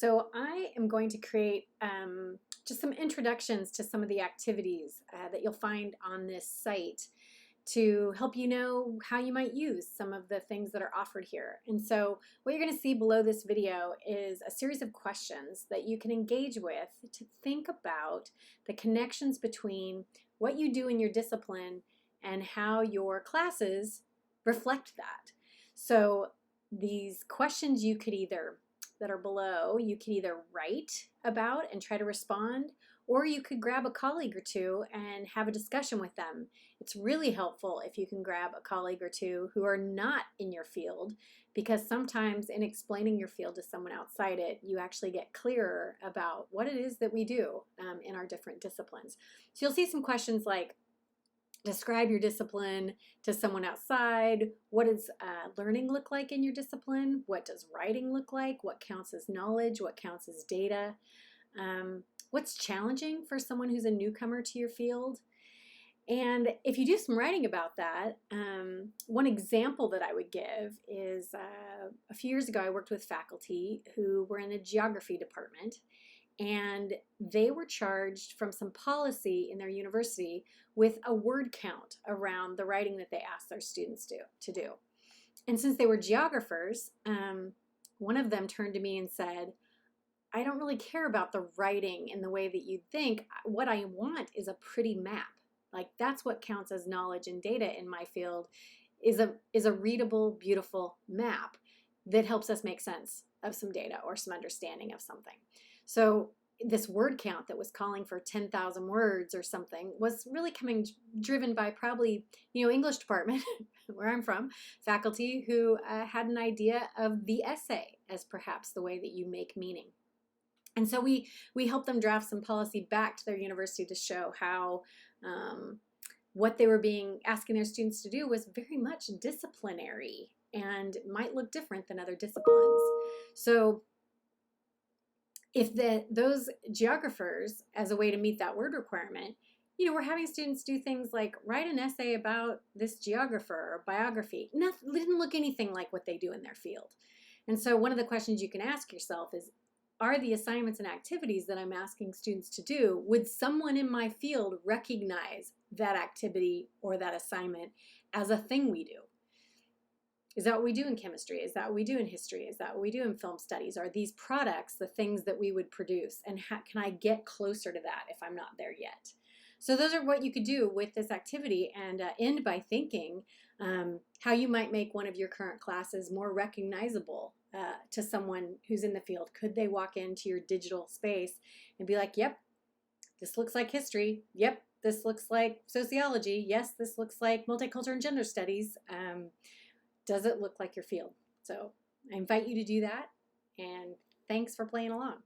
So I am going to create just some introductions to some of the activities that you'll find on this site to help you know how you might use some of the things that are offered here. And so what you're going to see below this video is a series of questions that you can engage with to think about the connections between what you do in your discipline and how your classes reflect that. So these questions that are below, you could either write about and try to respond, or you could grab a colleague or two and have a discussion with them. It's really helpful if you can grab a colleague or two who are not in your field, because sometimes in explaining your field to someone outside it, you actually get clearer about what it is that we do in our different disciplines. So you'll see some questions like, describe your discipline to someone outside. What does learning look like in your discipline? What does writing look like? What counts as knowledge? What counts as data? What's challenging for someone who's a newcomer to your field? And if you do some writing about that, one example that I would give is a few years ago I worked with faculty who were in a geography department, and they were charged from some policy in their university with a word count around the writing that they asked their students to do. And since they were geographers, one of them turned to me and said, I don't really care about the writing in the way that you'd think. What I want is a pretty map. Like, that's what counts as knowledge and data in my field, is a readable, beautiful map that helps us make sense of some data or some understanding of something. So this word count that was calling for 10,000 words or something was really driven by probably, English department, where I'm from, faculty who had an idea of the essay as perhaps the way that you make meaning. And so we helped them draft some policy back to their university to show how what they were asking their students to do was very much disciplinary and might look different than other disciplines. So if those geographers, as a way to meet that word requirement, we're having students do things like write an essay about this geographer or biography. It didn't look anything like what they do in their field. And so one of the questions you can ask yourself is, are the assignments and activities that I'm asking students to do, would someone in my field recognize that activity or that assignment as a thing we do? Is that what we do in chemistry? Is that what we do in history? Is that what we do in film studies? Are these products the things that we would produce? And how can I get closer to that if I'm not there yet? So those are what you could do with this activity, and end by thinking how you might make one of your current classes more recognizable to someone who's in the field. Could they walk into your digital space and be like, yep, this looks like history. Yep, this looks like sociology. Yes, this looks like multicultural and gender studies. Does it look like your field? So I invite you to do that, and thanks for playing along.